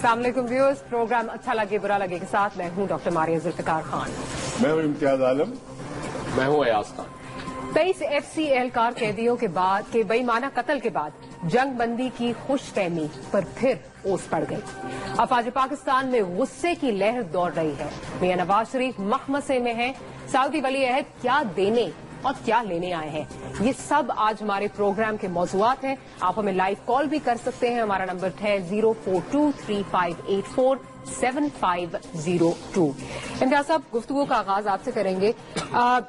अस्सलाम वालेकुम viewers, programme अच्छा लगे बुरा लगे के साथ मैं हूं डॉक्टर मारिया जुल्फिकार खान। मैं हूं इम्तियाज आलम। मैं हूं अयाज खान। 23 FC एहलकार कैदियों के बाद के बेईमाना कत्ल के बाद जंग बंदी की खुशफहमी पर फिर ओस पड़ गई। अफवाज पाकिस्तान में गुस्से की लहर दौड़ रही है। मियां नवाज शरीफ मखमसे में हैं। सऊदी वली अहद क्या देने और क्या लेने आए हैं, ये सब आज हमारे प्रोग्राम के मौजूआत हैं। आप हमें लाइव कॉल भी कर सकते हैं। हमारा नंबर है 0423584752। इम्तियाज साहब, गुफ्तगू का आगाज आपसे करेंगे।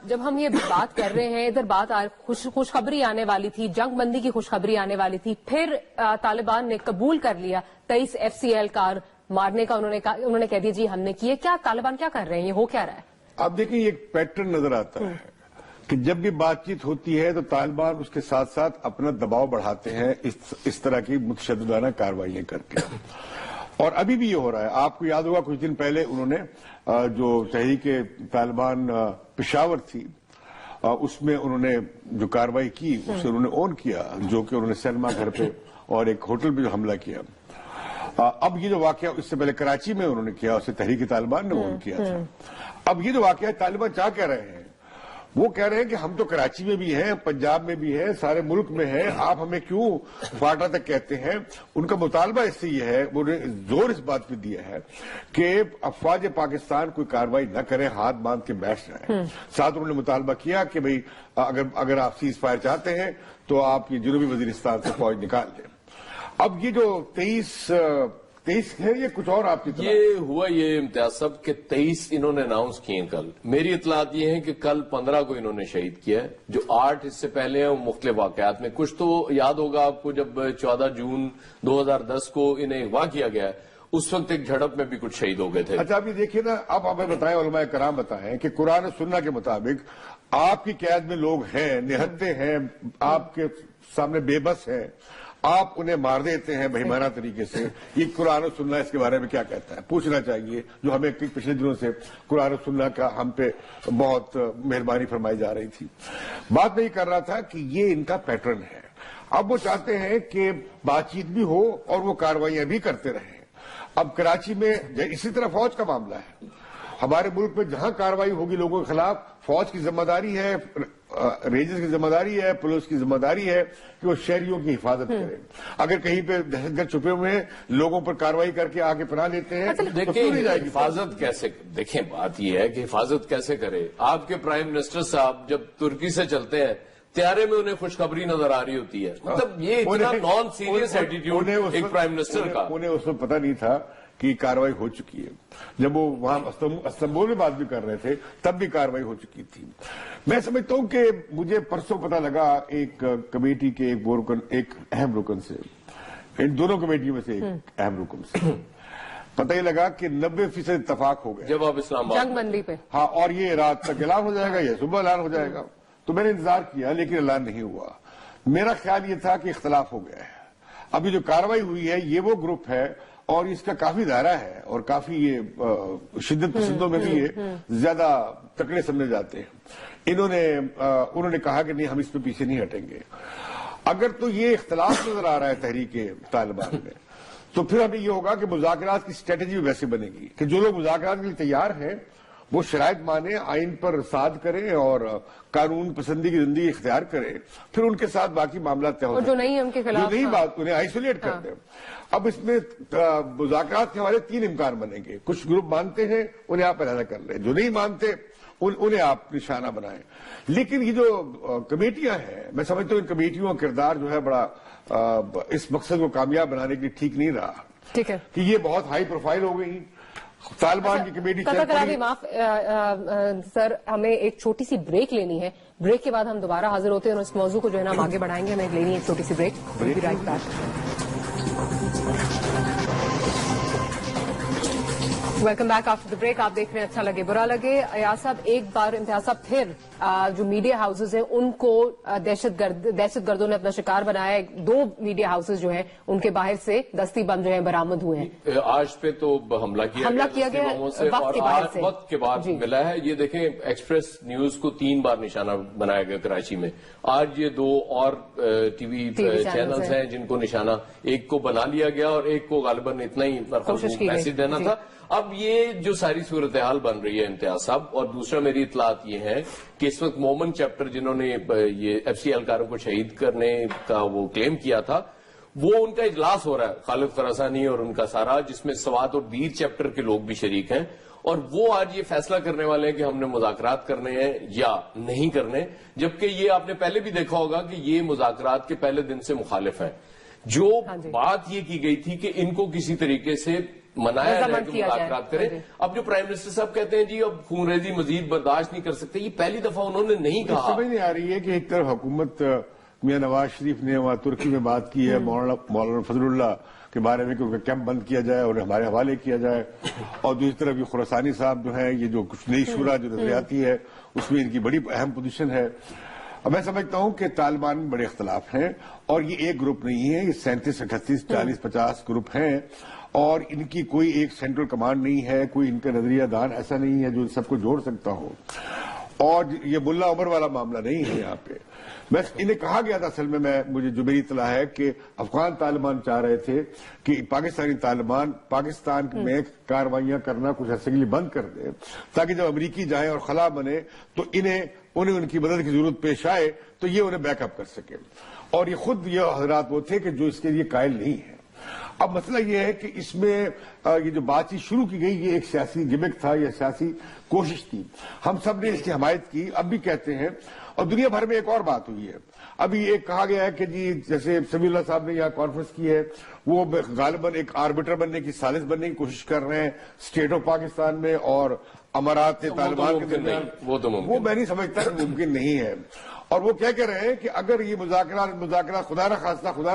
जब हम ये बात कर रहे हैं, इधर बात खुशखबरी आने वाली थी, जंग बंदी की खुशखबरी आने वाली थी, फिर तालिबान ने कबूल कर लिया 23 FC एहलकार मारने का। उन्होंने कह दिया जी हमने किए। क्या तालिबान क्या कर रहे हैं, ये हो क्या रहा है? आप देखिए, एक पैटर्न नजर आता है कि जब भी बातचीत होती है तो तालिबान उसके साथ साथ अपना दबाव बढ़ाते हैं इस तरह की मुतशद्दिदाना कार्रवाइयां करके। और अभी भी ये हो रहा है। आपको याद होगा कुछ दिन पहले उन्होंने जो तहरीक तालिबान पेशावर थी उसमें उन्होंने जो कार्रवाई की उसे उन्होंने ऑन किया, जो कि उन्होंने सलमा घर पे और एक होटल पे हमला किया। अब ये जो वाकया इससे पहले कराची में उन्होंने किया, उसे तहरीक तालिबान ने ऑन किया था। अब ये जो वाकया तालिबान क्या कह रहे हैं, वो कह रहे हैं कि हम तो कराची में भी हैं, पंजाब में भी हैं, सारे मुल्क में हैं, आप हमें क्यों क्वार्टर तक कहते हैं। उनका मुतालबा इससे ये है, उन्होंने जोर इस बात पे दिया है कि अफवाज पाकिस्तान कोई कार्रवाई न करें, हाथ बांध के बैठ जाए। साथ उन्होंने मुतालबा किया कि भाई अगर आप सीज फायर चाहते हैं तो आप ये जनूबी वजीरिस्तान से फौज निकाल दें। अब ये जो 23 है, ये कुछ और आपकी तरह ये हुआ ये इम्तियाज साहब के 23 इन्होंने अनाउंस किए कल। मेरी इतलात ये है कि कल 15 को इन्होंने शहीद किया है, जो 8 इससे पहले हैं वो मुख्तलिफ वाकयात में। कुछ तो याद होगा आपको, जब 14 जून 2010 को इन्हें अगवा किया गया, उस वक्त एक झड़प में भी कुछ शहीद हो गए थे। अच्छा, अभी देखिए ना, अब हमें बताएं, उलमाए कराम बताएं कि कुरान और सुन्ना के मुताबिक आपकी कैद में लोग हैं, निहत्ते हैं, आपके सामने बेबस हैं, आप उन्हें मार देते हैं बेईमाना तरीके से। ये कुरान और सुन्ना इसके बारे में क्या कहता है, पूछना चाहिए। जो हमें पिछले दिनों से कुरान और सुन्ना का हम पे बहुत मेहरबानी फरमाई जा रही थी। बात मैं ये कर रहा था कि ये इनका पैटर्न है। अब वो चाहते हैं कि बातचीत भी हो और वो कार्रवाइयां भी करते रहें। अब कराची में इसी तरह फौज का मामला है। हमारे मुल्क में जहां कार्रवाई होगी लोगों के खिलाफ, फौज की जिम्मेदारी है, रेंजर्स की जिम्मेदारी है, पुलिस की जिम्मेदारी है कि वो शहरियों की हिफाजत करें। अगर कहीं पे दहशतगर्द छुपे हुए हैं, लोगों पर कार्रवाई करके आगे पनाह लेते हैं तो देखिए नहीं जाएगी हिफाजत कैसे। देखिए बात यह है कि हिफाजत कैसे करे। आपके प्राइम मिनिस्टर साहब जब तुर्की से चलते हैं, त्यारे में उन्हें खुशखबरी नजर आ रही होती है। मतलब ये इतना नॉन सीरियस एटीट्यूड एक प्राइम मिनिस्टर का। उन्हें उसमें पता नहीं था कि कार्रवाई हो चुकी है। जब वो वहां इस्तांबुल में बात भी कर रहे थे तब भी कार्रवाई हो चुकी थी। मैं समझता हूं कि मुझे परसों पता लगा एक कमेटी के एक अहम रुकन से, इन दोनों कमेटियों में से एक अहम रुकन से पता ही लगा कि 90% इत्तेफाक हो गए जब आप इस्लामाबाद जंग बंदी पे। हाँ, और ये रात तक ऐलान हो जाएगा या सुबह ऐलान हो जाएगा। तो मैंने इंतजार किया लेकिन ऐलान नहीं हुआ। मेरा ख्याल ये था कि इख्तलाफ हो गया है। अभी जो कार्रवाई हुई है ये वो ग्रुप है और इसका काफी दायरा है और काफी ये शिद्दत पसंदों में भी ये ज्यादा तकड़े समझे जाते हैं। उन्होंने कहा कि नहीं, हम इस पे पीछे नहीं हटेंगे। अगर तो ये इख्तलाफ नजर आ रहा है तहरीक तालिबान में, तो फिर अभी ये होगा कि मुज़ाकरात की स्ट्रेटेजी भी वैसे बनेगी कि जो लोग मुज़ाकरात के लिए तैयार हैं वो शराइत माने, आइन पर साध करें और कानून पसंदी की जिंदगी इख्तियार करें, फिर उनके साथ बाकी मामला तय हो और जो नहीं है उनके खिलाफ, जो नहीं बात उन्हें आइसोलेट कर दें। अब इसमें मुज़ाकरात के हमारे 3 इम्कान बनेंगे। कुछ ग्रुप मानते हैं, उन्हें आप अलग कर लें। जो नहीं मानते उन्हें आप निशाना बनाएं। लेकिन ये जो कमेटियां हैं, मैं समझता हूं इन कमेटियों का किरदार जो है बड़ा इस मकसद को कामयाब बनाने के लिए ठीक नहीं रहा। ठीक है कि ये बहुत हाई प्रोफाइल हो गई। तालिबान की कमेटी माफ सर, हमें एक छोटी सी ब्रेक लेनी है। ब्रेक के बाद हम दोबारा हाजिर होते हैं और इस मौजू को जो है ना हम आगे बढ़ाएंगे। हमें लेनी है एक छोटी सी break. Right back. Welcome back after the break. आप देख रहे हैं अच्छा लगे बुरा लगे। अयाज साहब, एक बार इम्तियाज साहब फिर जो मीडिया हाउसेज हैं उनको दहशतगर्दों ने अपना शिकार बनाया है। 2 मीडिया हाउसेज जो हैं उनके बाहर से दस्ती बम जो है बरामद हुए हैं। आज पे तो हमला किया गया वक्त के बाद मिला है। ये देखें, एक्सप्रेस न्यूज को 3 बार निशाना बनाया गया कराची में। आज ये 2 और टीवी चैनल्स हैं जिनको निशाना, एक को बना लिया गया और एक को गालिबन इतना ही मैसेज देना था। अब ये जो सारी सूरत हाल बन रही है इम्तियाज साहब, और दूसरा मेरी इतलात ये है कि इस वक्त मोमन चैप्टर जिन्होंने ये एफसी एहलकारों को शहीद करने का वो क्लेम किया था, वो उनका इजलास हो रहा है, खालिद खरासानी और उनका सारा, जिसमें सवात और दीर चैप्टर के लोग भी शरीक हैं। और वो आज ये फैसला करने वाले हैं कि हमने मुज़ाकरात करने हैं या नहीं करने। जबकि ये आपने पहले भी देखा होगा कि ये मुज़ाकरात के पहले दिन से मुखालिफ हैं। जो बात ये की गई थी कि इनको किसी तरीके से मनाया जाए कि मुलाकात करें। अब जो प्राइम मिनिस्टर साहब कहते हैं जी अब खूनरेजी मजीद बर्दाश्त नहीं कर सकते, ये पहली दफा उन्होंने नहीं कहा। समझ नहीं आ रही है कि एक तरफ हुकूमत मियां नवाज शरीफ ने वहां तुर्की में बात की है मौलाना फजलुल्लाह के बारे में कि उनका कैंप बंद किया जाए और हमारे हवाले किया जाए, और दूसरी तरफ ये खुरासानी साहब जो है, ये जो कुछ नई शूरा जो नजर आती है उसमें इनकी बड़ी अहम पोजीशन है। अब मैं समझता हूं कि तालिबान में बड़े इख्तलाफ हैं और ये एक ग्रुप नहीं है, ये 37, 38, 40, 50 ग्रुप हैं और इनकी कोई एक सेंट्रल कमांड नहीं है, कोई इनका नजरिया दान ऐसा नहीं है जो सबको जोड़ सकता हो। और ये मुल्ला उमर वाला मामला नहीं है यहाँ पे। बस इन्हें कहा गया था, असल में मुझे जो मेरी इतला है कि अफगान तालिबान चाह रहे थे कि पाकिस्तानी तालिबान पाकिस्तान में कार्रवाइयां करना कुछ अर्से के लिए बंद कर दे, ताकि जब अमरीकी जाए और खला बने तो उन्हें उनकी मदद की जरूरत पेश आए तो ये उन्हें बैकअप कर सके। और ये खुद ये हजरात वो थे कि जो इसके लिए कायल नहीं है। अब मसला ये है कि इसमें ये जो बातचीत शुरू की गई ये एक सियासी गिमिक था, या सियासी कोशिश थी। हम सब ने इसकी हमायत की, अब भी कहते हैं। और दुनिया भर में एक और बात हुई है, अभी एक कहा गया है कि जी जैसे समीउल्लाह साहब ने यहाँ कॉन्फ्रेंस की है, वो गालिबन एक आर्बिटर बनने की, सालिस बनने की कोशिश कर रहे हैं स्टेट ऑफ पाकिस्तान में और अमारात ने तालिबान के दरमियान। वो मैं नहीं समझता कि मुमकिन नहीं है। और वो क्या कह रहे हैं कि अगर ये मुज़ाकरात खुदा न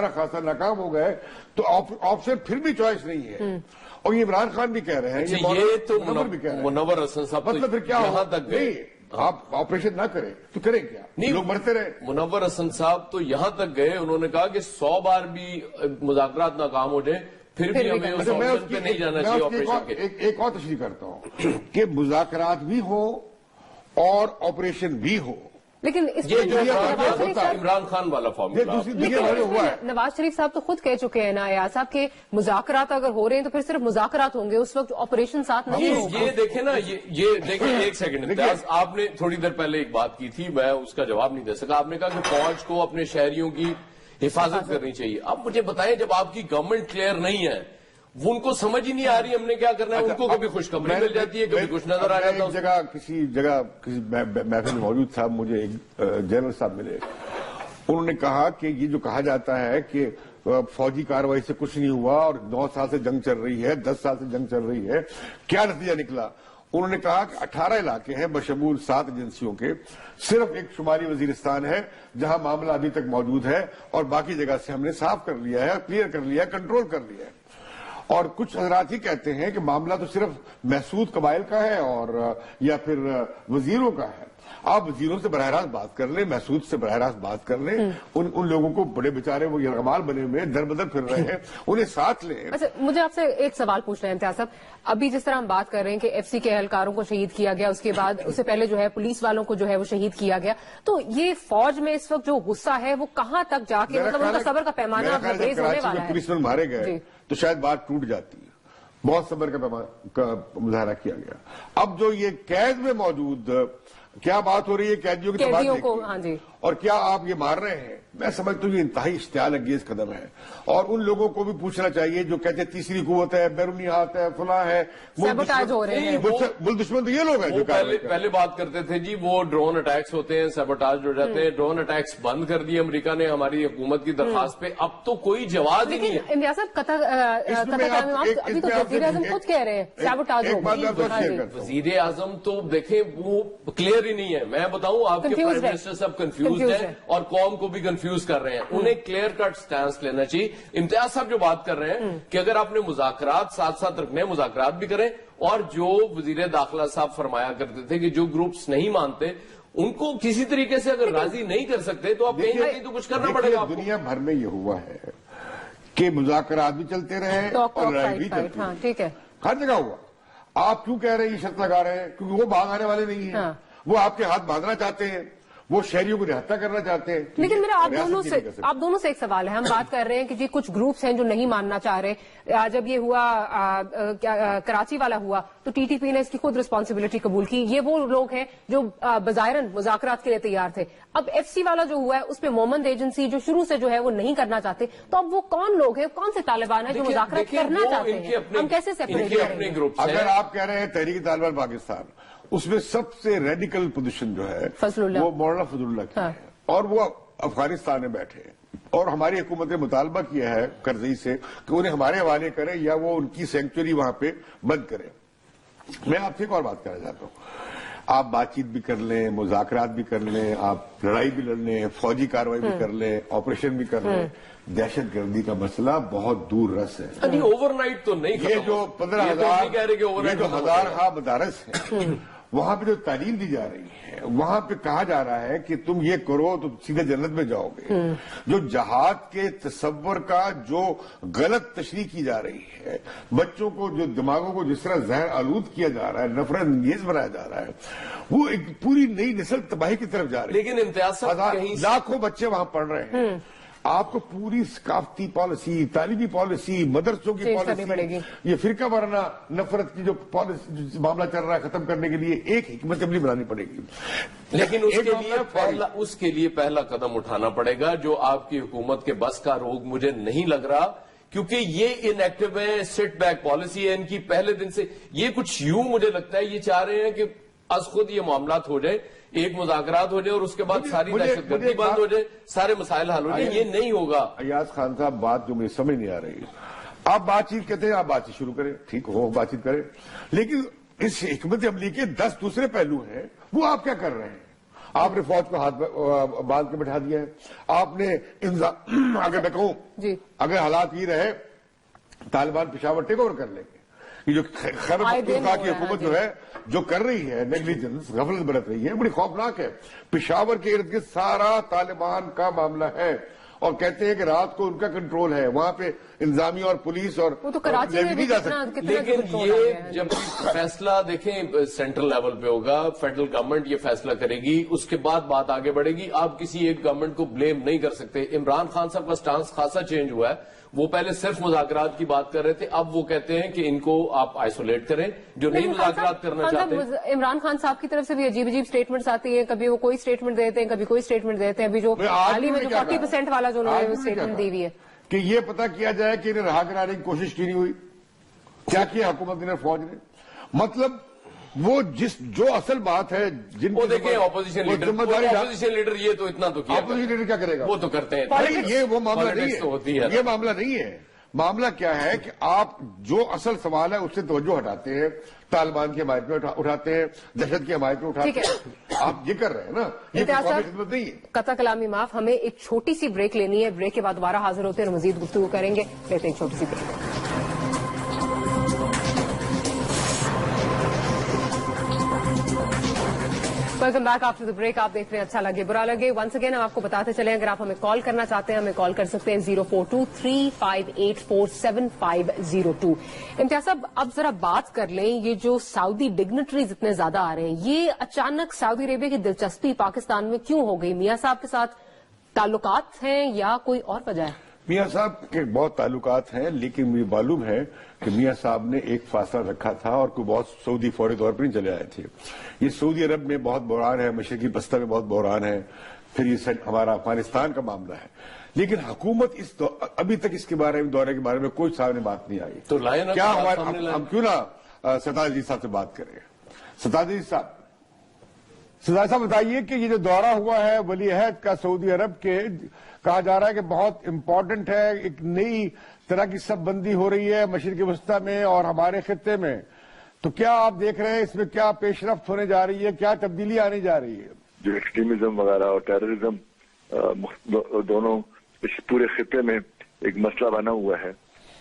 खास्ता नाकाम हो गए तो ऑप्शन फिर भी चॉइस नहीं है। और ये इमरान खान भी कह रहे हैं, ये तो मुनव्वर हसन साहब, मतलब फिर क्या यहाँ तक गए, आप ऑपरेशन ना करें तो करें क्या? नहीं, लोग मरते रहे। मुनव्वर हसन साहब तो यहां तक गए, उन्होंने कहा कि 100 बार भी मुज़ाकरात नाकाम हो जाए फिर भी हमें उस ऑप्शन पे नहीं जाना चाहिए ऑपरेशन के। एक और तशरीह करता हूं कि मुज़ाकरात भी हो और ऑपरेशन भी हो, लेकिन इस ये जो इमरान खान वाला फॉर्मूला हुआ है। नवाज शरीफ साहब तो खुद कह चुके हैं ना यार साहब के मुज़ाकरात अगर हो रहे हैं तो फिर सिर्फ मुज़ाकरात होंगे, उस वक्त ऑपरेशन साथ नहीं होगा। ये देखें ना, ये देखें, एक सेकंड, आपने थोड़ी देर पहले एक बात की थी, मैं उसका जवाब नहीं दे सका। आपने कहा कि फौज को अपने शहरियों की हिफाजत करनी चाहिए। अब मुझे बताएं, जब आपकी गवर्नमेंट क्लियर नहीं है, वो उनको समझ ही नहीं आ रही हमने क्या करना है। उनको कभी खुशखबरी मिल जाती है, कभी कुछ नजर आ जाता है। किसी महफिल में मौजूद था, मुझे एक जनरल साहब मिले, उन्होंने कहा कि ये जो कहा जाता है कि फौजी कार्रवाई से कुछ नहीं हुआ और 9 साल से जंग चल रही है, 10 साल से जंग चल रही है, क्या नतीजा निकला? उन्होंने कहा कि 18 इलाके हैं बशमूल 7 एजेंसियों के, सिर्फ एक शुमाली वजीरिस्तान है जहां मामला अभी तक मौजूद है और बाकी जगह से हमने साफ कर लिया है, क्लियर कर लिया है, कंट्रोल कर लिया है। और कुछ हजरात ही कहते हैं कि मामला तो सिर्फ महसूद कबाइल का है और या फिर वजीरों का है। आप वजीरों से बरह रास्त बात कर लें, महसूद से बरह रास्त बात कर लें। उन लोगों को, बड़े बेचारे वो यरगमाल बने हुए दर बदर फिर रहे हैं, उन्हें साथ लें। अच्छा, मुझे आपसे एक सवाल पूछना है इम्तियाज साहब, अभी जिस तरह हम बात कर रहे हैं कि एफसी के एहलकारों को शहीद किया गया, उसके बाद उससे पहले जो है पुलिस वालों को जो है वो शहीद किया गया, तो ये फौज में इस वक्त जो गुस्सा है वो कहाँ तक जाके, मतलब उनका सबर का पैमाना तेज होने वाला है। पुलिसमैन मारे गए तो शायद बात टूट जाती है, बहुत सबर का मुजाहरा किया गया। अब जो ये कैद में मौजूद क्या बात हो रही है, कैदियों की कैदियों को, हाँ जी, और क्या आप ये मार रहे हैं, मैं समझता हूँ ये इंतहाई इश्तियाल अंगेज कदम है। और उन लोगों को भी पूछना चाहिए जो कहते हैं तीसरी कुव्वत है, बैरूनी हाथ है, फला है, सैबोटाज हो रहे हैं। मुल्क दुश्मन तो ये लोग हैं जो पहले बात करते थे जी वो ड्रोन अटैक्स होते हैं, सैबोटाज हो जाते हैं। ड्रोन अटैक्स बंद कर दिए अमेरिका ने हमारी हुकूमत की दरखास्त पे, अब तो कोई जवाब ही नहीं है। इम्तियाज साहब, अभी तो वजीर आजम खुद कह रहे हैं सैबोटाज हो गई। वजीर आजम तो देखें वो क्लियर نظر ہی نہیں ہے. میں بتاؤں آپ کے پرائم منسٹر سب کنفیوزڈ ہیں اور قوم کو بھی کنفیوز کر رہے ہیں. انہیں کلیئر کٹ سٹینس لینا چاہیے. امتیاز صاحب جو بات کر رہے ہیں کہ اگر آپ نے مذاکرات ساتھ ساتھ رکھنے ہیں, مذاکرات بھی کریں, اور جو وزیر داخلہ صاحب فرمایا کرتے تھے کہ جو گروپس نہیں مانتے ان کو کسی طریقے سے اگر راضی نہیں کر سکتے تو آپ کہیں نہ کہیں تو کچھ کرنا پڑے گا. دنیا بھر میں یہ ہوا ہے کہ مذاکرات بھی چلتے رہے اور لڑائی بھی چلتی رہی. ٹھیک ہے, ہر جگہ ہوا. آپ کیوں کہہ رہے ہیں یہ شرط لگا رہے ہیں؟ کیونکہ وہ بھاگ آنے والے نہیں ہیں. وہ آپ کے ہاتھ باندھنا چاہتے ہیں, وہ شہریوں کو رہتا کرنا چاہتے ہیں. لیکن میرا آپ دونوں سے ایک سوال ہے. ہم بات کر رہے ہیں کہ جی کچھ گروپس ہیں جو نہیں ماننا چاہ رہے. جب یہ ہوا کراچی والا ہوا تو ٹی ٹی پی نے اس کی خود رسپانسبلٹی قبول کی. یہ وہ لوگ ہیں جو بظاہراً مذاکرات کے لیے تیار تھے. اب ایف سی والا جو ہوا ہے اس پہ مومند ایجنسی جو شروع سے جو ہے وہ نہیں کرنا چاہتے. تو اب وہ کون لوگ ہیں, کون سے طالبان ہیں جو مذاکرات کرنا چاہتے ہیں؟ ہم کیسے سیپریٹ کریں گے؟ اگر آپ کہہ رہے ہیں تحریک طالبان پاکستان, اس میں سب سے ریڈیکل پوزیشن جو ہے وہ مولانا فضل اللہ کی ہے, اور وہ افغانستان میں بیٹھے ہیں. اور ہماری حکومت نے مطالبہ کیا ہے کرزئی سے کہ انہیں ہمارے حوالے کریں یا وہ ان کی سینکچوری وہاں پہ بند کریں. میں آپ سے ایک اور بات کرنا چاہتا ہوں. آپ بات چیت بھی کر لیں, مذاکرات بھی کر لیں, آپ لڑائی بھی لڑ لیں, فوجی کارروائی بھی کر لیں, آپریشن بھی کر لیں, دہشت گردی کا مسئلہ بہت دور رس ہے. اوور نائٹ تو نہیں. یہ جو 15,000 مدارس ہیں وہاں پہ جو تعلیم دی جا رہی ہے, وہاں پہ کہا جا رہا ہے کہ تم یہ کرو تو سیدھے جنت میں جاؤ گے. جو جہاد کے تصور کا جو غلط تشریح کی جا رہی ہے, بچوں کو جو دماغوں کو جس طرح زہر آلود کیا جا رہا ہے, نفرت انگیز بنایا جا رہا ہے, وہ ایک پوری نئی نسل تباہی کی طرف جا رہی ہے. لیکن امتیاز صاحب لاکھوں بچے وہاں پڑھ رہے ہیں. آپ کو پوری ثقافتی پالیسی, تعلیمی پالیسی, مدرسوں کی پالیسی, یہ فرقہ وارانہ نفرت کی جو پالیسی معاملہ چل رہا ہے ختم کرنے کے لیے ایک حکمت عملی بنانی پڑے گی. لیکن اس کے لیے پہلا قدم اٹھانا پڑے گا جو آپ کی حکومت کے بس کا روگ مجھے نہیں لگ رہا, کیونکہ یہ ان ایکٹیو ہے, سٹ بیک پالیسی ہے ان کی پہلے دن سے. یہ کچھ یوں مجھے لگتا ہے یہ چاہ رہے ہیں کہ از خود یہ معاملات ہو جائے, ایک مذاکرات ہو جائے اور اس کے بعد ساری دہشت گردی بند ہو جائے, سارے مسائل حل ہو جائیں. یہ نہیں ہوگا. ایاز خان صاحب, بات جو مجھے سمجھ نہیں آ رہی, آپ بات چیت کہتے ہیں, آپ بات چیت شروع کریں, ٹھیک ہو, بات چیت کریں, لیکن اس حکمت عملی کے 10 دوسرے پہلو ہیں, وہ آپ کیا کر رہے ہیں؟ آپ نے فوج کو ہاتھ باندھ کے بٹھا دیا ہے. آپ نے اگر میں کہوں اگر حالات یہ رہے طالبان پشاور ٹیک اوور کر لیں گے, یہ جو خیبر پختونخوا کی حکومت جو ہے جو کر رہی ہے نیگلیجنس, غفلت برت رہی ہے, بڑی خوفناک ہے. پشاور کے ارد گرد سارا طالبان کا معاملہ ہے, اور کہتے ہیں کہ رات کو ان کا کنٹرول ہے, وہاں پہ انتظامیہ اور پولیس اور نیوی بھی جا سکتے. لیکن یہ جب فیصلہ دیکھیں سینٹرل لیول پہ ہوگا, فیڈرل گورنمنٹ یہ فیصلہ کرے گی, اس کے بعد بات آگے بڑھے گی. آپ کسی ایک گورنمنٹ کو بلیم نہیں کر سکتے. عمران خان صاحب کا سٹانس خاصا چینج ہوا ہے. وہ پہلے صرف مذاکرات کی بات کر رہے تھے, اب وہ کہتے ہیں کہ ان کو آپ آئسولیٹ کریں جو نہیں مذاکرات کرنا چاہتے ہیں. عمران خان صاحب کی طرف سے بھی عجیب عجیب سٹیٹمنٹس آتی ہیں, کبھی وہ کوئی سٹیٹمنٹ دیتے ہیں, کبھی کوئی سٹیٹمنٹ دیتے ہیں. ابھی جو حال ہی میں جو 40% والا جو انہوں نے سٹیٹمنٹ دی ہوئی ہے کہ یہ پتا کیا جائے کہ انہیں رہا کرانے کی کوشش کی نہیں ہوئی. کیا کیا حکومت نے, فوج نے؟ مطلب وہ جو اصل بات ہے جن کو دیکھیں اپوزیشن لیڈر یہ تو اتنا تو کیا, اپوزیشن لیڈر کیا کرے گا, وہ تو کرتے ہیں. یہ وہ معاملہ نہیں ہے, یہ معاملہ نہیں ہے. معاملہ کیا ہے کہ آپ جو اصل سوال ہے اس سے توجہ ہٹاتے ہیں, طالبان کی حمایت میں اٹھاتے ہیں, دہشت کی حمایت میں اٹھاتے ہیں. آپ یہ کر رہے ہیں نا, یہ خدمت نہیں ہے. قطع کلامی معاف, ہمیں ایک چھوٹی سی بریک لینی ہے. بریک کے بعد دوبارہ حاضر ہوتے ہیں اور مزید گفتگو کریں گے. لیتے ہیں ایک چھوٹی سی break. Welcome back after the break. آپ دیکھ رہے ہیں اچھا لگے برا لگے. ونس اگین ہم آپ کو بتاتے چلیں, اگر آپ ہمیں کال کرنا چاہتے ہیں ہمیں کال کر سکتے ہیں 042-358-47-502. امتیاز صاحب, اب ذرا بات کر لیں, یہ جو سعودی ڈگنیٹریز اتنے زیادہ آ رہے ہیں, یہ اچانک سعودی عربیہ کی دلچسپی پاکستان میں کیوں ہو گئی؟ میاں صاحب کے ساتھ تعلقات ہیں یا کوئی اور وجہ ہے؟ میاں صاحب کے بہت تعلقات ہیں, لیکن مجھے معلوم ہے کہ میاں صاحب نے ایک فاصلہ رکھا تھا اور کوئی بہت سعودی فوری طور پر نہیں چلے آئے تھے. یہ سعودی عرب میں بہت بحران ہے, مشرقی بستر میں بہت بحران ہے, پھر یہ ہمارا افغانستان کا معاملہ ہے, لیکن حکومت ابھی تک اس کے بارے میں, دورے کے بارے میں کوئی سامنے بات نہیں آئی. تو کیا ہم کیوں نہ ستار عزیز صاحب سے بات کریں؟ ستار عزیز صاحب بتائیے کہ یہ جو دورہ ہوا ہے ولی عہد کا سعودی عرب کے, کہا جا رہا ہے کہ بہت امپورٹنٹ ہے, ایک نئی طرح کی سب بندی ہو رہی ہے مشرق وسطیٰ میں اور ہمارے خطے میں, تو کیا آپ دیکھ رہے ہیں اس میں کیا پیش رفت ہونے جا رہی ہے, کیا تبدیلی آنے جا رہی ہے؟ جو ایکسٹریمزم وغیرہ اور ٹیررزم دونوں اس پورے خطے میں ایک مسئلہ بنا ہوا ہے,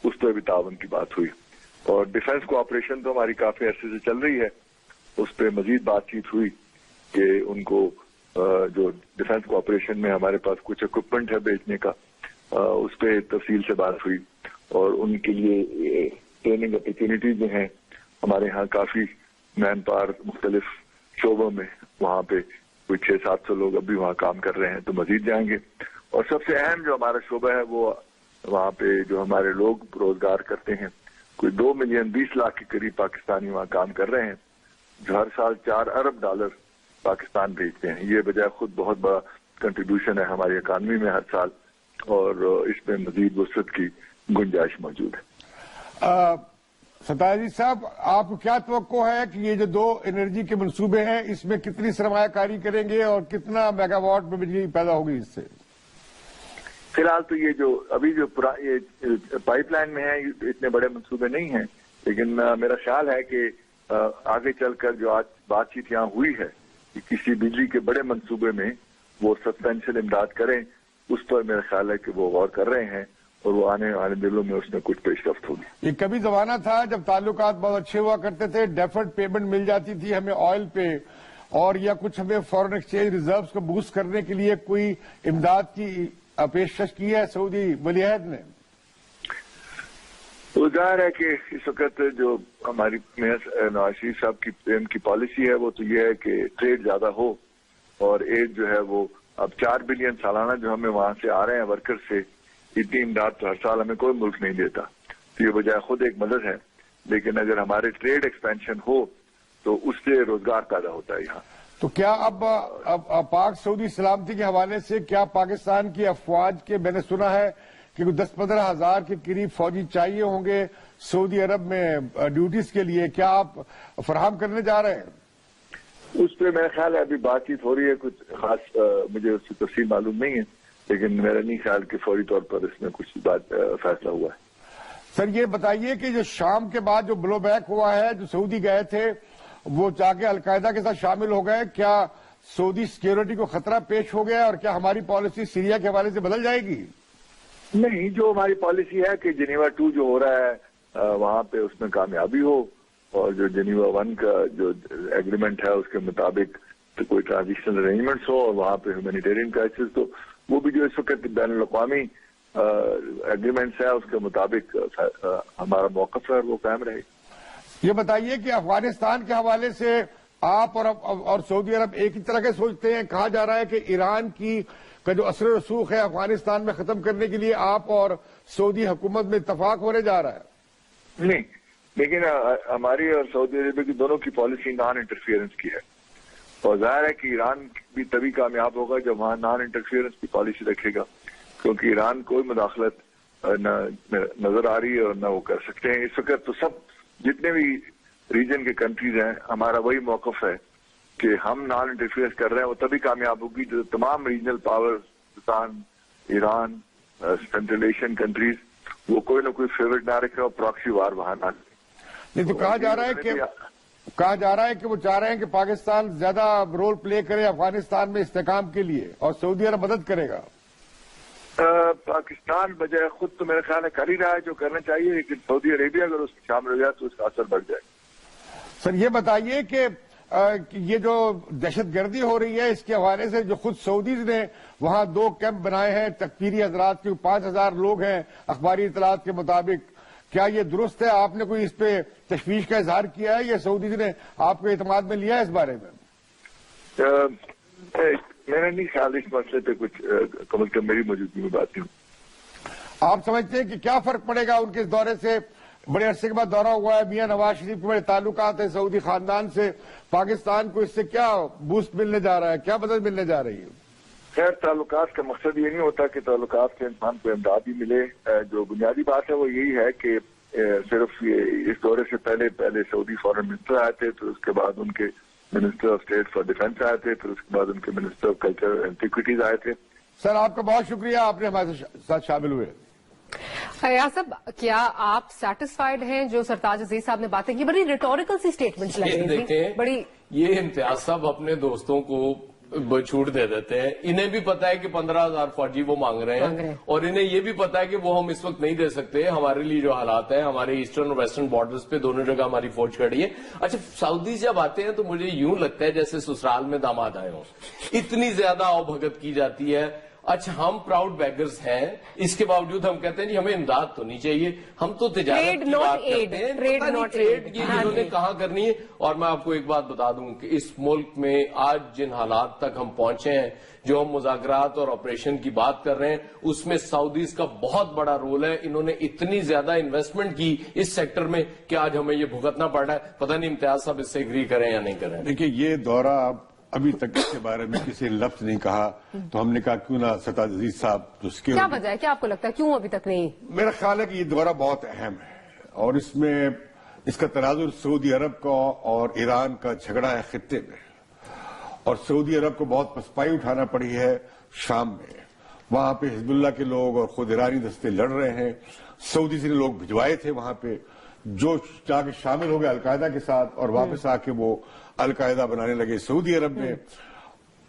اس پہ بھی تعاون کی بات ہوئی. اور ڈیفنس کوآپریشن تو ہماری کافی عرصے سے چل رہی ہے, اس پہ مزید بات چیت ہوئی کہ ان کو جو ڈیفنس کوآپریشن میں ہمارے پاس کچھ اکوپمنٹ ہے بیچنے کا, اس پہ تفصیل سے بات ہوئی. اور ان کے لیے ٹریننگ اپرچونیٹیز جو ہیں ہمارے ہاں کافی مین پاور مختلف شعبوں میں, وہاں پہ کوئی 600-700 لوگ ابھی وہاں کام کر رہے ہیں, تو مزید جائیں گے. اور سب سے اہم جو ہمارا شعبہ ہے وہ وہاں پہ جو ہمارے لوگ روزگار کرتے ہیں, کوئی 2 ملین 20 لاکھ کے قریب پاکستانی وہاں کام کر رہے ہیں, جو ہر سال $4 ارب پاکستان بھیجتے ہیں. یہ بجائے خود بہت بڑا کنٹریبیوشن ہے ہماری اکانومی میں ہر سال, اور اس میں مزید وسعت کی گنجائش موجود ہے. ستار جی صاحب, آپ کو کیا توقع ہے کہ یہ جو 2 انرجی کے منصوبے ہیں اس میں کتنی سرمایہ کاری کریں گے اور کتنا میگا واٹ میں بجلی پیدا ہوگی اس سے؟ فی الحال تو یہ جو ابھی جو پائپ لائن میں ہے اتنے بڑے منصوبے نہیں ہیں, لیکن میرا خیال ہے کہ آگے چل کر جو آج بات چیت یہاں ہوئی ہے کہ کسی بجلی کے بڑے منصوبے میں وہ سبسٹینشیل امداد کریں, اس پر میرا خیال ہے کہ وہ غور کر رہے ہیں, اور وہ آنے والے دنوں میں اس میں کچھ پیش رفت ہوگی. یہ کبھی زمانہ تھا جب تعلقات بہت اچھے ہوا کرتے تھے, ڈیفرڈ پیمنٹ مل جاتی تھی ہمیں آئل پہ, اور یا کچھ ہمیں فورن ایکسچینج ریزروز کو بوسٹ کرنے کے لیے کوئی امداد کی پیشکش کی ہے سعودی ولی عہد نے؟ تو ظاہر ہے کہ اس وقت جو ہماری نواز شریف صاحب کی پالیسی ہے وہ تو یہ ہے کہ ٹریڈ زیادہ ہو, اور ایڈ جو ہے وہ اب 4 بلین سالانہ جو ہمیں وہاں سے آ رہے ہیں ورکر سے, اتنی امداد تو ہر سال ہمیں کوئی ملک نہیں دیتا, تو یہ بجائے خود ایک مدد ہے. لیکن اگر ہمارے ٹریڈ ایکسپینشن ہو تو اس سے روزگار پیدا ہوتا ہے یہاں. تو کیا اب پاک سعودی سلامتی کے حوالے سے کیا پاکستان کی افواج کے, میں نے سنا ہے کہ 10-15 ہزار کے قریب فوجی چاہیے ہوں گے سعودی عرب میں ڈیوٹیز کے لیے, کیا آپ فراہم کرنے جا رہے ہیں؟ اس پہ میرا خیال ہے ابھی بات چیت ہو رہی ہے, کچھ خاص مجھے اس کی تفصیل معلوم نہیں ہے, لیکن میرا نہیں خیال کہ فوری طور پر اس میں کچھ بات فیصلہ ہوا ہے. سر یہ بتائیے کہ جو شام کے بعد جو بلو بیک ہوا ہے, جو سعودی گئے تھے وہ جا کے القاعدہ کے ساتھ شامل ہو گئے, کیا سعودی سیکیورٹی کو خطرہ پیش ہو گیا, اور کیا ہماری پالیسی سیریا کے حوالے سے بدل جائے گی؟ نہیں, جو ہماری پالیسی ہے کہ جنیوا 2 جو ہو رہا ہے وہاں پہ اس میں کامیابی ہو, اور جو جنیوا 1 کا جو ایگریمنٹ ہے اس کے مطابق تو کوئی ٹرانزیشنل ارینجمنٹس ہو, اور وہاں پہ ہیومینیٹیرین کرائسس, تو وہ بھی جو اس وقت بین الاقوامی ایگریمنٹس ہے اس کے مطابق ہمارا موقف ہے وہ قائم رہے. یہ بتائیے کہ افغانستان کے حوالے سے آپ اور سعودی عرب ایک ہی طرح کے سوچتے ہیں؟ کہا جا رہا ہے کہ ایران کا جو اثر و رسوخ ہے افغانستان میں ختم کرنے کے لیے آپ اور سعودی حکومت میں اتفاق ہونے جا رہا ہے. نہیں, لیکن ہماری اور سعودی عرب کی دونوں کی پالیسی نان انٹرفیئرنس کی ہے, اور ظاہر ہے کہ ایران بھی تبھی کامیاب ہوگا جب وہاں نان انٹرفیئرنس کی پالیسی رکھے گا, کیونکہ ایران کوئی مداخلت نہ نظر آ رہی ہے اور نہ وہ کر سکتے ہیں. اس وقت تو سب جتنے بھی ریجن کے کنٹریز ہیں ہمارا وہی موقف ہے کہ ہم نان انٹرفیئرنس کر رہے ہیں, وہ تبھی کامیاب ہوگی جو تمام regional power, Pakistan, Iran, central Asian countries, وہ کوئی نہ کوئی فیورٹ نہ رکھے اور پراکسی وار وہاں نہ کرے. نہیں تو کہا جا رہا ہے کہ وہ چاہ رہے ہیں کہ پاکستان زیادہ رول پلے کرے افغانستان میں استحکام کے لیے, اور سعودی عرب مدد کرے گا. پاکستان بجائے خود تو میرا خیال ہے کر ہی رہا ہے جو کرنا چاہیے, لیکن سعودی عربیہ اگر اس میں شامل ہو جائے تو اس کا اثر بڑھ جائے. سر یہ بتائیے کہ یہ جو دہشت گردی ہو رہی ہے اس کے حوالے سے جو خود سعودیز نے وہاں 2 کیمپ بنائے ہیں تکفیری حضرات کے, 5000 لوگ ہیں اخباری اطلاعات کے مطابق, کیا یہ درست ہے؟ آپ نے کوئی اس پہ تشویش کا اظہار کیا ہے یا سعودیز نے آپ کو اعتماد میں لیا ہے اس بارے میں؟ میرا نہیں خیال اس مسئلے پہ کچھ کم از کم میری موجودگی میں بات نہیں. آپ سمجھتے ہیں کہ کیا فرق پڑے گا ان کے اس دورے سے؟ بڑے عرصے کے بعد دورہ ہوا ہے, میاں نواز شریف کے بڑے تعلقات ہیں سعودی خاندان سے, پاکستان کو اس سے کیا بوسٹ ملنے جا رہا ہے, کیا مدد ملنے جا رہی ہے؟ خیر, تعلقات کا مقصد یہ نہیں ہوتا کہ تعلقات سے انسان کو امداد ہی ملے. جو بنیادی بات ہے وہ یہی ہے کہ صرف یہ اس دورے سے پہلے سعودی فارن منسٹر آئے تھے, پھر اس کے بعد ان کے minister of state for defence آئے تھے, پھر اس کے بعد ان کے منسٹر آف کلچر اینٹیکویٹیز آئے تھے. سر آپ کا بہت شکریہ, آپ نے ہمارے ساتھ شامل ہوئے. फयाज साहब, क्या आप सेटिस्फाइड हैं जो सरताज अजीज साहब ने बातें की? बड़ी रिटोरिकल सी स्टेटमेंट्स लग रही थी, बड़ी। ये इम्तियाज साहब अपने दोस्तों को छूट दे देते हैं। इन्हें भी पता है कि 15,000 फौजी वो मांग रहे हैं और इन्हें ये भी पता है कि वो हम इस वक्त नहीं दे सकते। हमारे लिए जो हालात है, हमारे ईस्टर्न और वेस्टर्न बॉर्डर्स पे दोनों जगह हमारी फौज खड़ी है। अच्छा, सऊदी जब आते हैं तो मुझे यूं लगता है जैसे ससुराल में दामाद आए हों, इतनी ज्यादा आवभगत की जाती है। अच्छा, हम प्राउड बैगर्स हैं, इसके बावजूद हम कहते हैं जी हमें इमदाद तो नहीं चाहिए, हम तो तिजारत की बात करते हैं, ट्रेड की इन्होंने कहाँ करनी है। और मैं आपको एक बात बता दूं कि इस मुल्क में आज जिन हालात तक हम पहुंचे हैं, जो हम मुज़ाकरात और ऑपरेशन की बात कर रहे हैं, उसमें सऊदीज का बहुत बड़ा रोल है। इन्होंने इतनी ज्यादा इन्वेस्टमेंट की इस सेक्टर में कि आज हमें ये भुगतना पड़ रहा है। पता नहीं इम्तियाज साहब इससे एग्री करें या नहीं करें। देखिए, ये दौरा अभी तक इसके बारे में किसी लफ्ज नहीं कहा, तो हमने कहा क्यों ना सरताज अजीज साहब जो क्या वजह है, क्या आपको लगता है क्यों अभी तक नहीं? मेरा ख्याल है कि ये दौरा बहुत अहम है और इसमें इसका तनाजुर सऊदी अरब का और ईरान का झगड़ा है खित्ते में, और सऊदी अरब को बहुत पसपाई उठाना पड़ी है शाम में। वहां पे हिजबुल्लाह के लोग और खुद ईरानी दस्ते लड़ रहे हैं। सऊदी से लोग भिजवाए थे वहां पे, जो जाके शामिल हो गए अलकायदा के साथ और वापस आके वो अलकायदा बनाने लगे। सऊदी अरब में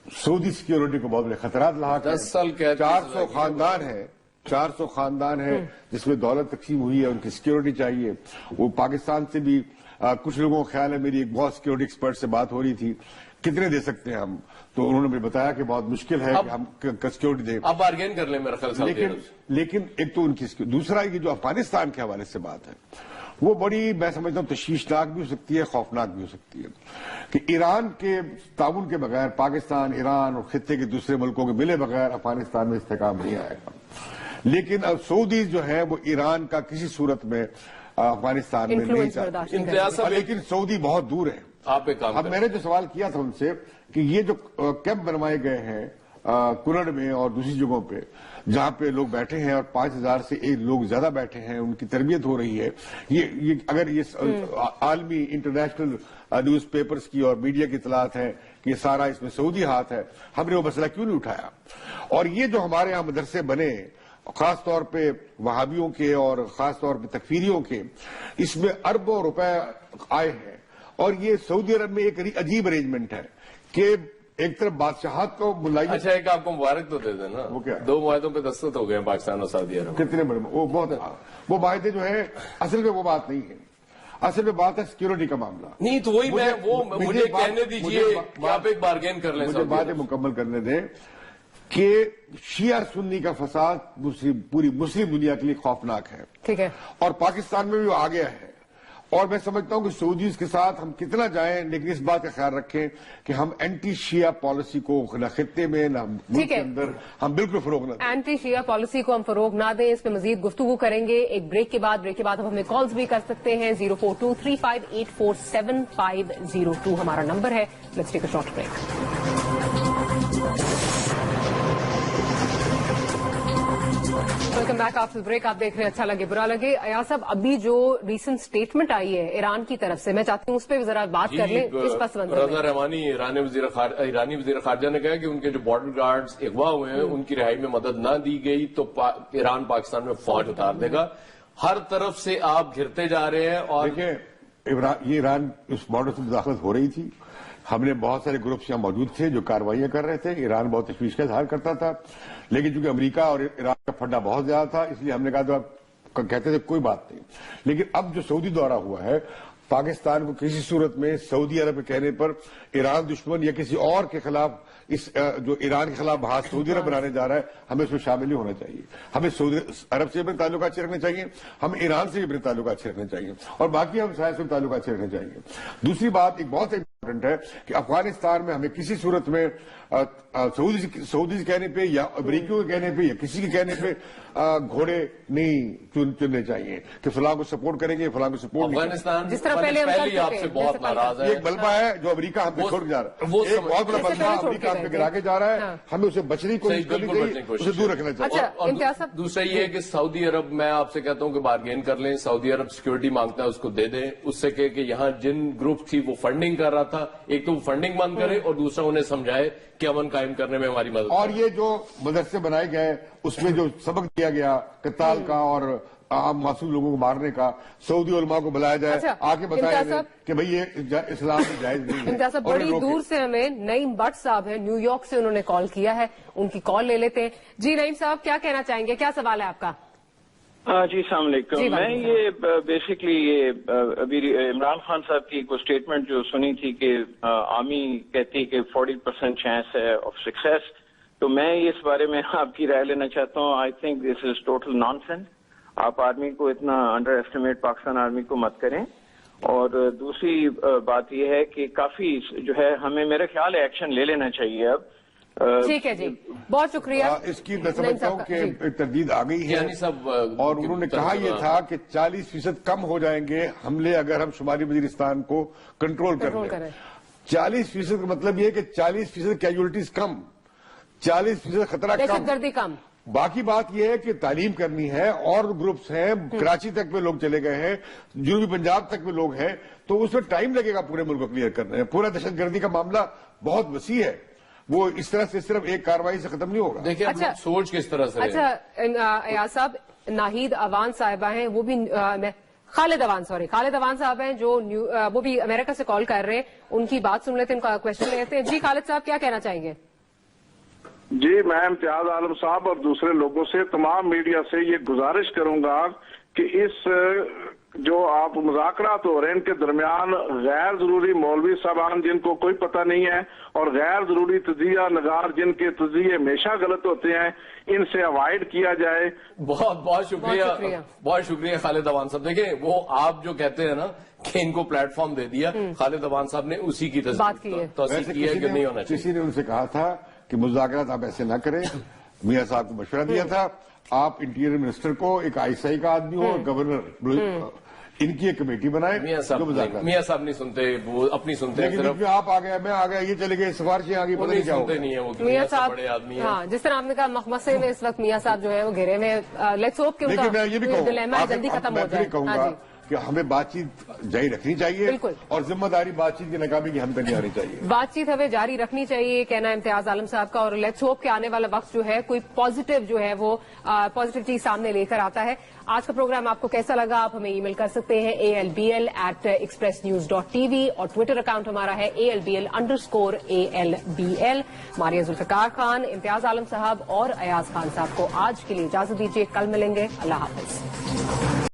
सऊदी सिक्योरिटी को बहुत बड़े खतरात लाक है। 400 खानदान है, 400 खानदान है जिसमें दौलत तकसीम हुई है, उनकी सिक्योरिटी चाहिए। वो पाकिस्तान से भी कुछ लोगों को ख्याल है, मेरी एक बहुत सिक्योरिटी एक्सपर्ट से बात हो रही थी, कितने दे सकते हैं हम, तो उन्होंने मुझे बताया कि बहुत मुश्किल है कि हम सिक्योरिटी दें। अब बार्गेन कर लें मेरा ख्याल। लेकिन एक तो उनकी, दूसरा ये जो अफगानिस्तान के हवाले से बात है, वो बड़ी मैं समझता हूं तशवीशनाक भी हो सकती है, खौफनाक भी हो सकती है कि ईरान के ताउन के बगैर पाकिस्तान, ईरान और खित्ते के दूसरे मुल्कों के मिले बगैर अफगानिस्तान में इस्तेकाम नहीं आएगा। लेकिन अब सऊदी जो है वो ईरान का किसी सूरत में अफगानिस्तान में नहीं चाहते, लेकिन सऊदी बहुत दूर है। आप एक काम, अब मैंने जो सवाल किया था उनसे कि ये जो कैंप बनवाए गए हैं कुरड़ में और दूसरी जगहों पे जहां पे लोग बैठे हैं और 5,000 से एक लोग ज्यादा बैठे हैं, उनकी तरबियत हो रही है, ये अगर ये आलमी इंटरनेशनल न्यूज पेपर्स की और मीडिया की इतलात है कि ये सारा इसमें सऊदी हाथ है, हमने वो मसला क्यों नहीं उठाया? और ये जो हमारे यहाँ मदरसे बने खास तौर पे वहाबियों के और खास तौर पे तकफीरियों के, इसमें अरबों रुपए आए हैं। और ये सऊदी अरब में एक अजीब अरेंजमेंट है कि एक तरफ बादशाहत को बुलाई। अच्छा, एक आपको मुबारक तो दे देना, वो क्या 2 मुआहदों पे दस्तखत हो गए हैं पाकिस्तान और सऊदी अरब। कितने बड़े वो माहदे जो है, असल में वो बात नहीं है, असल में बात है सिक्योरिटी का मामला। नहीं तो वही मुझे कहने दीजिए, आप एक बार्गेन कर लें, मुझे बातें मुकम्मल करने दें कि शिया सुन्नी का फसाद पूरी मुस्लिम दुनिया के लिए खौफनाक है, ठीक है, और पाकिस्तान में भी वो आ गया है। और मैं समझता हूं कि सऊदीज के साथ हम कितना जाएं, लेकिन इस बात का ख्याल रखें कि हम एंटी शिया पॉलिसी को न खित्ते में न मुल्क के अंदर हम बिल्कुल फरोग न दें। एंटी शिया पॉलिसी को हम फरोग ना दें, इस पर मजीद गुफ्तगू करेंगे एक ब्रेक के बाद। ब्रेक के बाद हम हमें कॉल्स भी कर सकते हैं, 042358470502 हमारा नंबर है। Let's take a short break. Welcome back after break. आप देख रहे हैं अच्छा लगे बुरा लगे। अयाज साहब, अभी जो रीसेंट स्टेटमेंट आई है ईरान की तरफ से, मैं चाहती हूँ उस पर भी जरा बात कर लें। इस पस रजा रहमानी ईरानी वजीर खारजा ने कहा कि उनके जो बॉर्डर गार्ड्स अगवा हुए हैं उनकी रिहाई में मदद ना दी गई तो ईरान पाकिस्तान में फौज उतार देगा। हर तरफ से आप घिरते जा रहे हैं। और देखिए, ये ईरान उस बॉर्डर से मुदाखलत हो रही थी, हमने बहुत सारे ग्रुप्स यहाँ मौजूद थे जो कार्रवाइयां कर रहे थे। ईरान बहुत तशवीश का इजहार करता था, लेकिन चूंकि अमेरिका और ईरान का फड्डा बहुत ज्यादा था, इसलिए हमने कहा तो कहते थे कोई बात नहीं। लेकिन अब जो सऊदी दौरा हुआ है, पाकिस्तान को किसी सूरत में सऊदी अरब के कहने पर ईरान दुश्मन या किसी और के खिलाफ इस जो ईरान के खिलाफ हाथ सऊदी अरब बनाने जा रहा है, हमें उसमें शामिल नहीं होना चाहिए। हमें सऊदी अरब से अपने ताल्लुक अच्छे रखने चाहिए, हम ईरान से भी अपने ताल्लुक अच्छे रखने चाहिए, और बाकी हम शायद से ताल्लुक अच्छे रखने चाहिए। दूसरी बात एक बहुत इंपॉर्टेंट है कि अफगानिस्तान में हमें किसी सूरत में सऊदी के कहने पे या अमरीकियों के कहने पे या किसी के कहने पे घोड़े नहीं चुनने चाहिए कि फलां को सपोर्ट करेंगे, फलां को सपोर्ट नहीं। अफगानिस्तान जिस तरह पहले आपसे बहुत नाराज है। एक बलबा है जो अमेरिका हम पे छोड़ जा रहा है, एक बहुत बड़ा बलबा अमेरिका हम पे गिरा के जा रहा है, हमें उसे बचने की कोशिश करनी चाहिए, उसे दूर रखना चाहिए। दूसरा ये है कि सऊदी अरब, मैं आपसे कहता हूं कि बार्गेन कर लें, सऊदी अरब सिक्योरिटी मांगता है उसको दे दें, उससे कहे कि यहाँ जिन ग्रुप थी वो फंडिंग कर रहा था, एक तो वो फंडिंग बंद करे और दूसरा उन्हें समझाए कि अमन कायम करने में हमारी मदद। और ये जो मदरसे बनाए गए उसमें जो सबक दिया गया कताल का और عام معصوم لوگوں کو مارنے کا، سعودی علماء کو بلایا جائے، اچھا، آ کے بتایا امتیاز جائے صاحب، کہ بھئی یہ اسلام میں جائز نہیں ہے. امتیاز صاحب اور بڑی روکے. دور سے ہمیں نعیم بٹ صاحب ہیں، نیو یارک سے انہوں نے کال کیا ہے، ان کی کال لے لیتے ہیں. جی نعیم صاحب کیا کہنا چاہیں گے، کیا سوال ہے آپ کا؟ جی السلام علیکم. جی، میں یہ بیسکلی یہ ابھی عمران خان صاحب کی کوئی اسٹیٹمنٹ جو سنی تھی کہ آرمی کہتی کہ 40% چانس ہے آف سکسیس، تو میں اس بارے میں آپ کی رائے لینا چاہتا ہوں. I think this is total naan sense. آپ آرمی کو اتنا انڈر ایسٹیمیٹ پاکستان آرمی کو مت کریں. اور دوسری بات یہ ہے کہ کافی جو ہے ہمیں میرا خیال ہے ایکشن لے لینا چاہیے اب. ٹھیک ہے جی، بہت شکریہ. اس کی میں سمجھتا ہوں کہ ایک تردید آ گئی ہے، یعنی سب اور انہوں نے کہا یہ تھا کہ 40% کم ہو جائیں گے حملے اگر ہم شمالی وزیرستان کو کنٹرول کر لیں. 40% کا مطلب یہ ہے کہ 40% کیجولٹیز کم، 40% خطرہ کم، دہشت گردی کم. باقی بات یہ ہے کہ تعلیم کرنی ہے، اور گروپس ہیں، کراچی تک میں لوگ چلے گئے ہیں، جنوبی پنجاب تک میں لوگ ہیں، تو اس میں ٹائم لگے گا پورے ملک کو کلیئر کرنے میں. پورا دہشت گردی کا معاملہ بہت وسیع ہے، وہ اس طرح سے صرف ایک کارروائی سے ختم نہیں ہوگا. دیکھیں اب سوچ کس طرح سے اچھا ایاز صاحب، ناہید اوان صاحبہ ہیں، وہ بھی خالد اوان صاحب ہیں جو وہ بھی امریکہ سے کال کر رہے ہیں، ان کی بات سن لیتے ہیں، ان کا کوشچن لیتے ہیں. جی خالد صاحب کیا کہنا چاہیں گے؟ جی میں امتیاز عالم صاحب اور دوسرے لوگوں سے، تمام میڈیا سے یہ گزارش کروں گا کہ اس جو آپ مذاکرات ہو رہے ہیں ان کے درمیان غیر ضروری مولوی صاحبان جن کو کوئی پتہ نہیں ہے اور غیر ضروری تجزیہ نگار جن کے تجزیے ہمیشہ غلط ہوتے ہیں، ان سے اوائڈ کیا جائے. بہت شکریہ خالد اوان صاحب. دیکھیں وہ آپ جو کہتے ہیں نا کہ ان کو پلیٹ فارم دے دیا، خالد اوان صاحب نے اسی کی تصدیق کی ہے کہ نہیں ہونا چاہیے. کسی نے ان سے کہا تھا کہ مذاکرات آپ ایسے نہ کریں. میاں صاحب کو مشورہ دیا تھا آپ انٹیریئر منسٹر کو ایک ISI کا آدمی ہو اور گورنر ان کی ایک کمیٹی بنائے. میاں صاحب نہیں سنتے، وہ اپنی سنتے ہیں. لیکن آپ آ گئے، میں آ گیا، یہ چلے گئے، سفارشیں آ گئی، پتہ نہیں کیا ہوگا. نہیں ہے وہ میاں صاحب بڑے آدمی ہیں. ہاں، جس طرح آپ نے کہا مخمصے میں اس وقت میاں صاحب جو ہے وہ گھیرے میں، لیٹس ہوپ کہ ان کا ڈیلیما ہے جلدی ختم ہو جائے. کہوں گا کہ ہمیں بات چیت جاری رکھنی چاہیے، اور ذمہ داری بات چیت کی ناکامی کی ہم پہ نہیں آنی چاہیے. بات چیت ہمیں جاری رکھنی چاہیے، کہنا امتیاز عالم صاحب کا. اور لیٹس ہوپ کہ آنے والا وقت جو ہے کوئی پازیٹیو جو ہے وہ پازیٹیو چیز سامنے لے کر آتا ہے. آج کا پروگرام آپ کو کیسا لگا؟ آپ ہمیں ای میل کر سکتے ہیں ALBL@expressnews.tv، اور ٹویٹر اکاؤنٹ ہمارا ہے ALBL_ALBL. ماریہ ذوالفقار خان، امتیاز عالم صاحب اور ایاز خان صاحب کو آج کے لیے اجازت دیجیے. کل ملیں گے. اللہ حافظ.